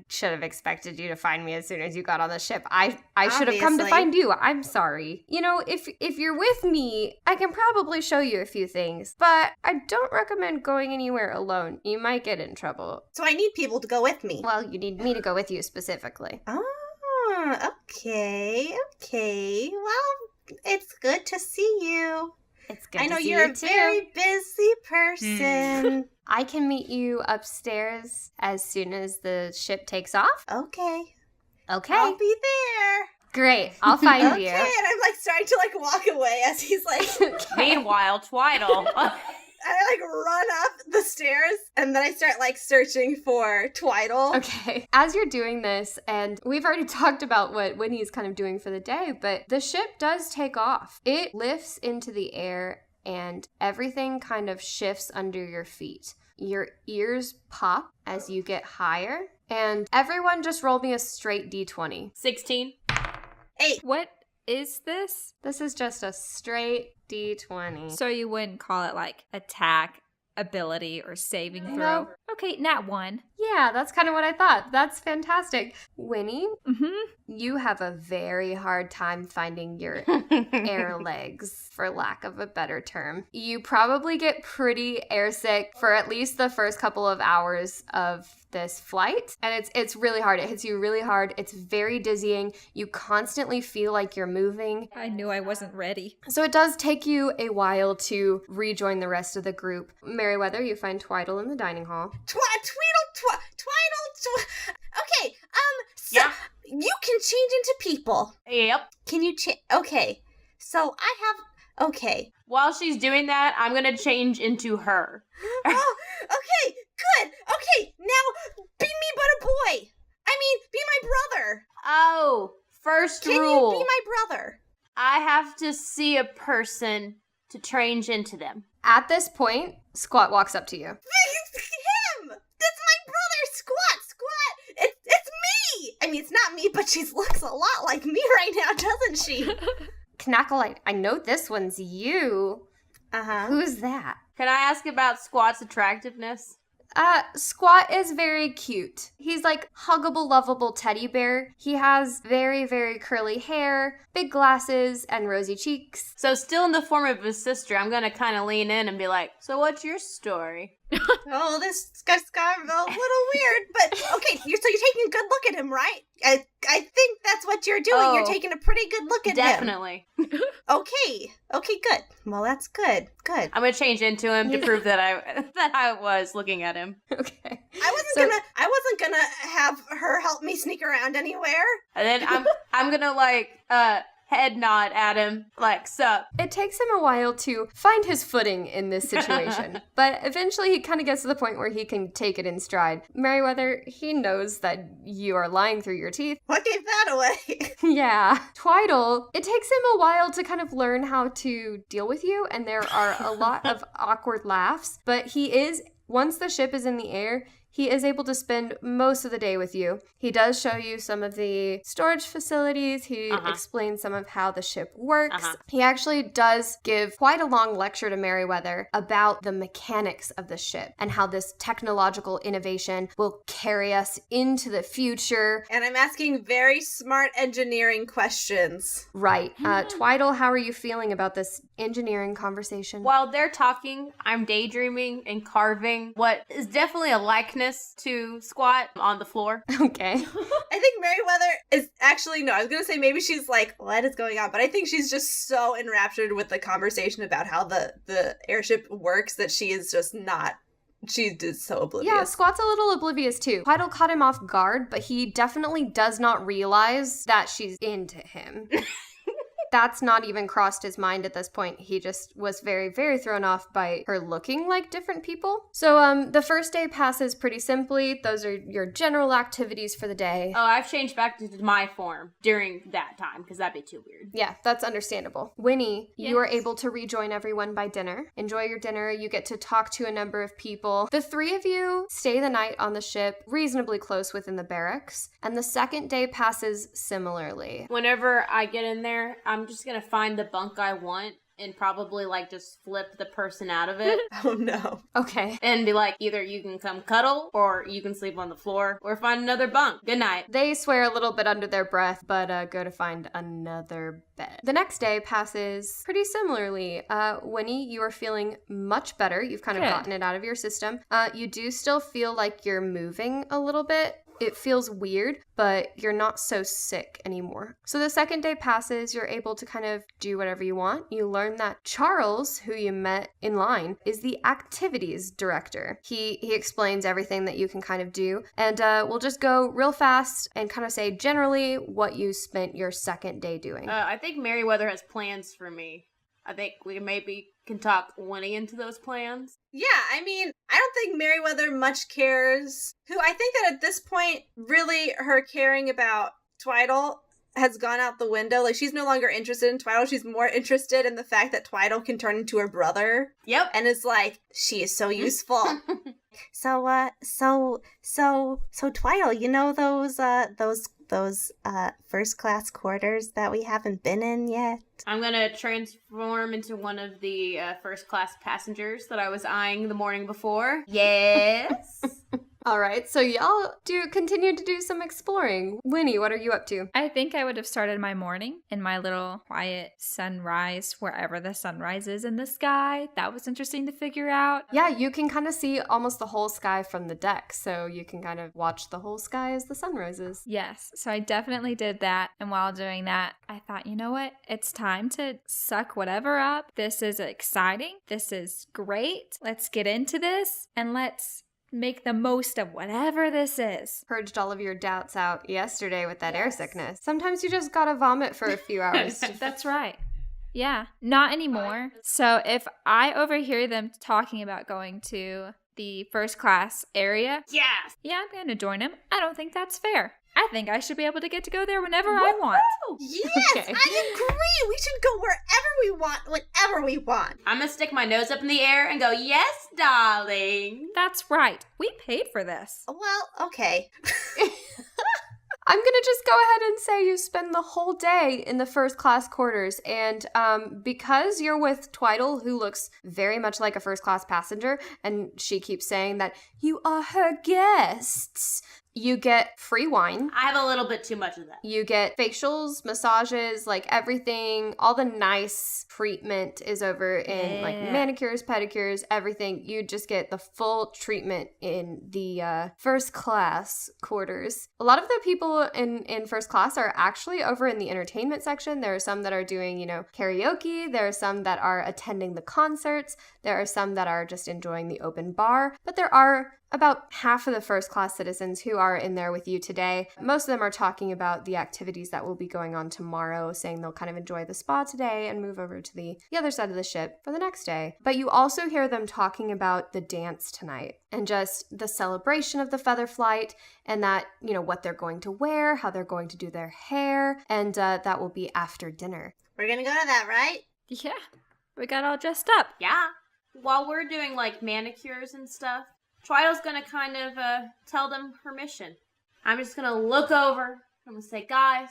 should have expected you to find me as soon as you got on the ship. I should have come to Obviously. find you. I'm sorry. You know, if you're with me, I can probably show you a few things, but I don't recommend going anywhere alone. You might get in trouble. So I need people to go with me. Well, you need me to go with you specifically. Oh, okay. Well, it's good to see you. It's good I know to see you're you a too. very busy person. I can meet you upstairs as soon as the ship takes off. Okay. Okay. I'll be there. Great. I'll find Okay, you. and I'm like starting to like walk away as he's like, Meanwhile, Twyddle. I like run up the stairs and then I start like searching for Twyddle. Okay. As you're doing this, and we've already talked about what Winnie's kind of doing for the day, but the ship does take off. It lifts into the air and everything kind of shifts under your feet. Your ears pop as you get higher, and everyone just roll me a straight d20. 16. 8. What is this? This is just a straight d20. So you wouldn't call it like attack, ability, or saving throw? No. Okay, nat 1. Yeah, that's kind of what I thought. That's fantastic. Winnie, Mm-hmm. you have a very hard time finding your air legs, for lack of a better term. You probably get pretty airsick for at least the first couple of hours of this flight, and it's really hard. It hits you really hard. It's very dizzying. You constantly feel like you're moving. I knew I wasn't ready. So it does take you a while to rejoin the rest of the group. Merryweather, you find Twyddle in the dining hall. Twyddle. Okay, so Yeah. you can change into people. Yep. Can you change? Okay, so I have, okay. While she's doing that, I'm gonna change into her. Oh, okay, good. Okay, now be me but a boy. I mean, be my brother. Oh, first Can rule. you be my brother? I have to see a person to change into them. At this point, Squat walks up to you. It's him. That's my brother, Squat. It's me. I mean, it's not me, but she looks a lot like me right now, doesn't she? Knackle, I know this one's you. Uh-huh. Who's that? Can I ask about Squat's attractiveness? Squat is very cute. He's like huggable, lovable teddy bear. He has very, very curly hair, big glasses, and rosy cheeks. So still in the form of his sister, I'm gonna kind of lean in and be like, so what's your story? Oh, this guy's got a little weird, but okay, you're taking a good look at him, right? I think that's what you're doing. Oh, You're taking a pretty good look at him. Definitely. Okay, good. Well, that's good. Good. I'm gonna change into him to prove that I was looking at him. Okay. I wasn't gonna have her help me sneak around anywhere. And then I'm gonna like head nod at him, like, sup. It takes him a while to find his footing in this situation, but eventually he kind of gets to the point where he can take it in stride. Merryweather, he knows that you are lying through your teeth. What gave that away? Yeah. Twyddle, it takes him a while to kind of learn how to deal with you, and there are a lot of awkward laughs, but once the ship is in the air, he is able to spend most of the day with you. He does show you some of the storage facilities. He explains some of how the ship works. He actually does give quite a long lecture to Merryweather about the mechanics of the ship and how this technological innovation will carry us into the future. And I'm asking very smart engineering questions. Right. Twyddle, how are you feeling about this engineering conversation? While they're talking, I'm daydreaming and carving what is definitely a likeness to Squat on the floor. Okay. I think Merryweather is actually, no, I was gonna say maybe she's like, what is going on? But I think she's just so enraptured with the conversation about how the airship works that she is just not, she's just so oblivious. Yeah, Squat's a little oblivious too. Twyddle caught him off guard, but he definitely does not realize that she's into him. that's not even crossed his mind at this point. He just was very, very thrown off by her looking like different people. So the first day passes pretty simply. Those are your general activities for the day. Oh, I've changed back to my form during that time, because that'd be too weird. Yeah, that's understandable. Winnie, Yes. you are able to rejoin everyone by dinner. Enjoy your dinner. You get to talk to a number of people. The three of you stay the night on the ship, reasonably close within the barracks, and the second day passes similarly. Whenever I get in there, I'm just gonna find the bunk I want and probably, like, just flip the person out of it Oh no. Okay. and be like, either you can come cuddle or you can sleep on the floor or find another bunk. Good night. They swear a little bit under their breath, but go to find another bed. The next day passes pretty similarly. Winnie, you are feeling much better. You've kind of Good. gotten it out of your system. You do still feel like you're moving a little bit. It feels weird, but you're not so sick anymore. So the second day passes, you're able to kind of do whatever you want. You learn that Charles, who you met in line, is the activities director. He explains everything that you can kind of do. And we'll just go real fast and kind of say generally what you spent your second day doing. I think Merryweather has plans for me. I think we maybe can talk Winnie into those plans. Yeah, I mean, I don't think Merryweather much cares. Who I think that at this point, really, her caring about Twyddle has gone out the window. Like, she's no longer interested in Twyddle. She's more interested in the fact that Twyddle can turn into her brother. Yep. And is like, she is so useful. So Twyddle, you know those first class quarters that we haven't been in yet? I'm gonna transform into one of the first class passengers that I was eyeing the morning before. Yes. All right, so y'all continue to do some exploring. Winnie, what are you up to? I think I would have started my morning in my little quiet sunrise, wherever the sunrise is in the sky. That was interesting to figure out. Yeah, you can kind of see almost the whole sky from the deck, so you can kind of watch the whole sky as the sun rises. Yes, so I definitely did that. And while doing that, I thought, you know what? It's time to suck whatever up. This is exciting. This is great. Let's get into this and let's make the most of whatever this is. Purged all of your doubts out yesterday with that air sickness. Sometimes you just gotta vomit for a few hours. That's right. Yeah, not anymore. So if I overhear them talking about going to the first class area, Yes. yeah, I'm going to join them. I don't think that's fair. I think I should be able to get to go there whenever I want. Yes, Okay. I agree. We should go wherever we want, whenever we want. I'm gonna stick my nose up in the air and go, yes, darling. That's right. We paid for this. Well, okay. I'm gonna just go ahead and say you spend the whole day in the first class quarters, and because you're with Twyddle, who looks very much like a first class passenger, and she keeps saying that you are her guests, you get free wine. I have a little bit too much of that. You get facials, massages, like everything, all the nice treatment is over in like Yeah. manicures, pedicures, everything. You just get the full treatment in the first class quarters. A lot of the people in first class are actually over in the entertainment section. There are some that are doing, karaoke. There are some that are attending the concerts. There are some that are just enjoying the open bar. But there are about half of the first class citizens who are in there with you today. Most of them are talking about the activities that will be going on tomorrow, saying they'll kind of enjoy the spa today and move over to the other side of the ship for the next day. But you also hear them talking about the dance tonight and just the celebration of the feather flight and that, what they're going to wear, how they're going to do their hair, and that will be after dinner. We're gonna go to that, right? Yeah, we got all dressed up. Yeah. While we're doing, like, manicures and stuff, Twyddle's gonna kind of tell them her mission. I'm just gonna look over. I'm gonna say, guys,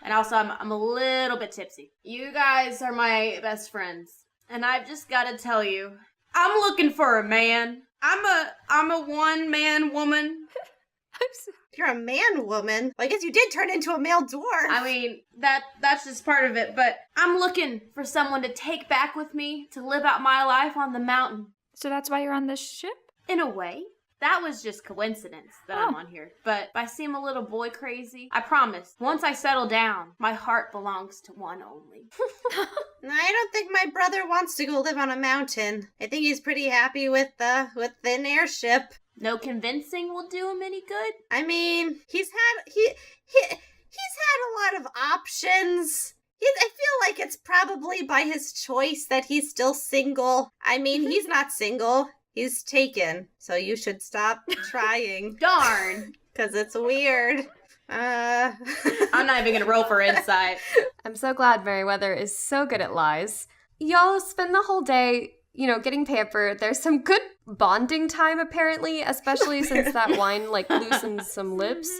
and also I'm a little bit tipsy. You guys are my best friends, and I've just gotta tell you, I'm looking for a man. I'm a one-man woman. You're a man woman. Well, I guess you did turn into a male dwarf. I mean, that's just part of it, but I'm looking for someone to take back with me to live out my life on the mountain. So that's why you're on this ship? In a way. That was just coincidence that I'm Oh. on here. But if I seem a little boy crazy, I promise, once I settle down, my heart belongs to one only. I don't think my brother wants to go live on a mountain. I think he's pretty happy with an airship. No convincing will do him any good? I mean, he's had a lot of options. I feel like it's probably by his choice that he's still single. I mean, he's not single. He's taken. So you should stop trying. Darn. Because it's weird. I'm not even going to roll for insight. I'm so glad Merryweather is so good at lies. Y'all spend the whole day, getting pampered. There's some good bonding time, apparently, especially since that wine, loosens some lips.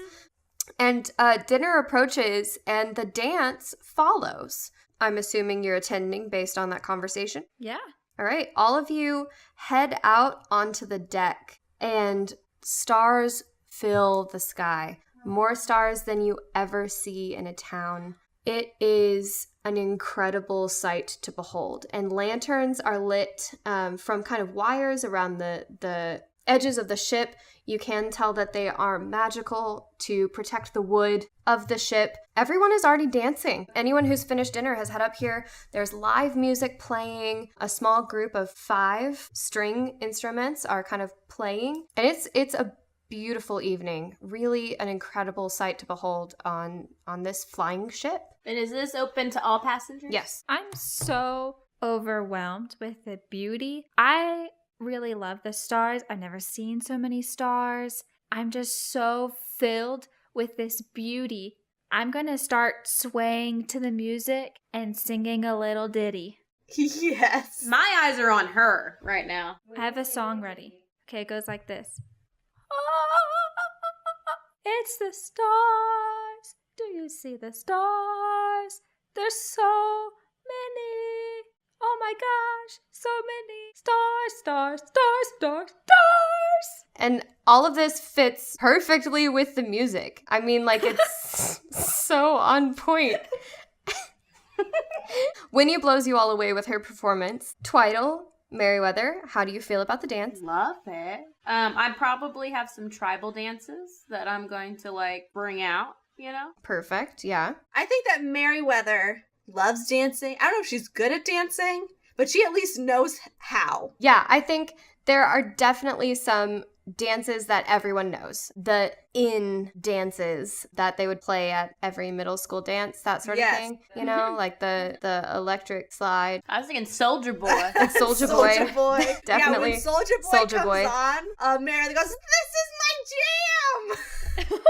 And dinner approaches, and the dance follows. I'm assuming you're attending based on that conversation. Yeah. All right. All of you head out onto the deck, and stars fill the sky. More stars than you ever see in a town. It is an incredible sight to behold. And lanterns are lit from kind of wires around the edges of the ship. You can tell that they are magical to protect the wood of the ship. Everyone is already dancing. Anyone who's finished dinner has head up here. There's live music playing. A small group of 5 string instruments are kind of playing. And it's a beautiful evening. Really an incredible sight to behold on this flying ship. And is this open to all passengers? Yes. I'm so overwhelmed with the beauty. I really love the stars. I've never seen so many stars. I'm just so filled with this beauty. I'm going to start swaying to the music and singing a little ditty. Yes. My eyes are on her right now. I have a song ready. Okay, it goes like this. It's the stars. Do you see the stars? There's so many. Oh my gosh, so many stars, stars, stars, stars, stars. And all of this fits perfectly with the music. I mean, it's so on point. Winnie blows you all away with her performance. Twyddle, Merryweather, how do you feel about the dance? Love it. I probably have some tribal dances that I'm going to bring out, Perfect, yeah. I think that Merryweather loves dancing. I don't know if she's good at dancing, but she at least knows how. Yeah, I think there are definitely some dances that everyone knows. The dances that they would play at every middle school dance, that sort of thing. Like the electric slide. I was thinking Soldier Boy. Soldier Boy. Soldier Boy. Definitely. Yeah, when Soldier Boy comes on, Merryweather goes, "This is my jam!"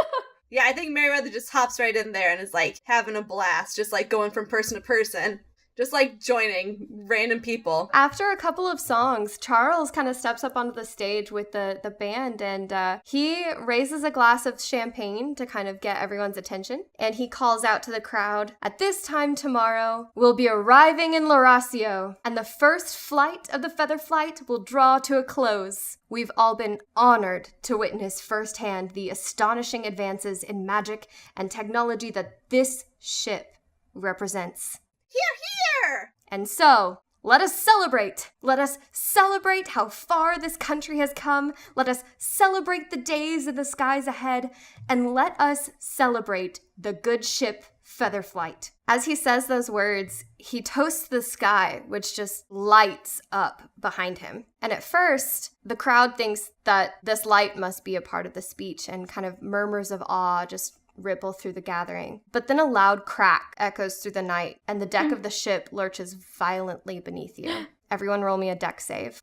Yeah, I think Merryweather just hops right in there and is having a blast, just going from person to person. Just joining random people. After a couple of songs, Charles kind of steps up onto the stage with the band, and he raises a glass of champagne to kind of get everyone's attention. And he calls out to the crowd, "At this time tomorrow, we'll be arriving in Lauracio, and the first flight of the Feather Flight will draw to a close. We've all been honored to witness firsthand the astonishing advances in magic and technology that this ship represents. Here! And so, let us celebrate. Let us celebrate how far this country has come. Let us celebrate the days in the skies ahead. And let us celebrate the good ship Featherflight." As he says those words, he toasts the sky, which just lights up behind him. And at first, the crowd thinks that this light must be a part of the speech, and kind of murmurs of awe just ripple through the gathering. But then a loud crack echoes through the night, and the deck of the ship lurches violently beneath you. Everyone roll me a deck save.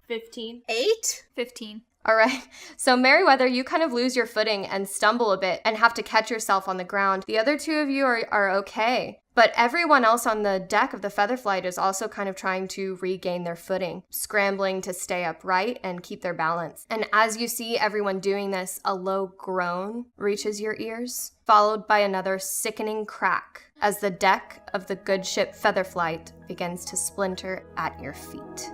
15. 8? 15. All right. So Merryweather, you kind of lose your footing and stumble a bit and have to catch yourself on the ground. The other 2 of you are okay. But everyone else on the deck of the Featherflight is also kind of trying to regain their footing, scrambling to stay upright and keep their balance. And as you see everyone doing this, a low groan reaches your ears, followed by another sickening crack as the deck of the good ship Featherflight begins to splinter at your feet.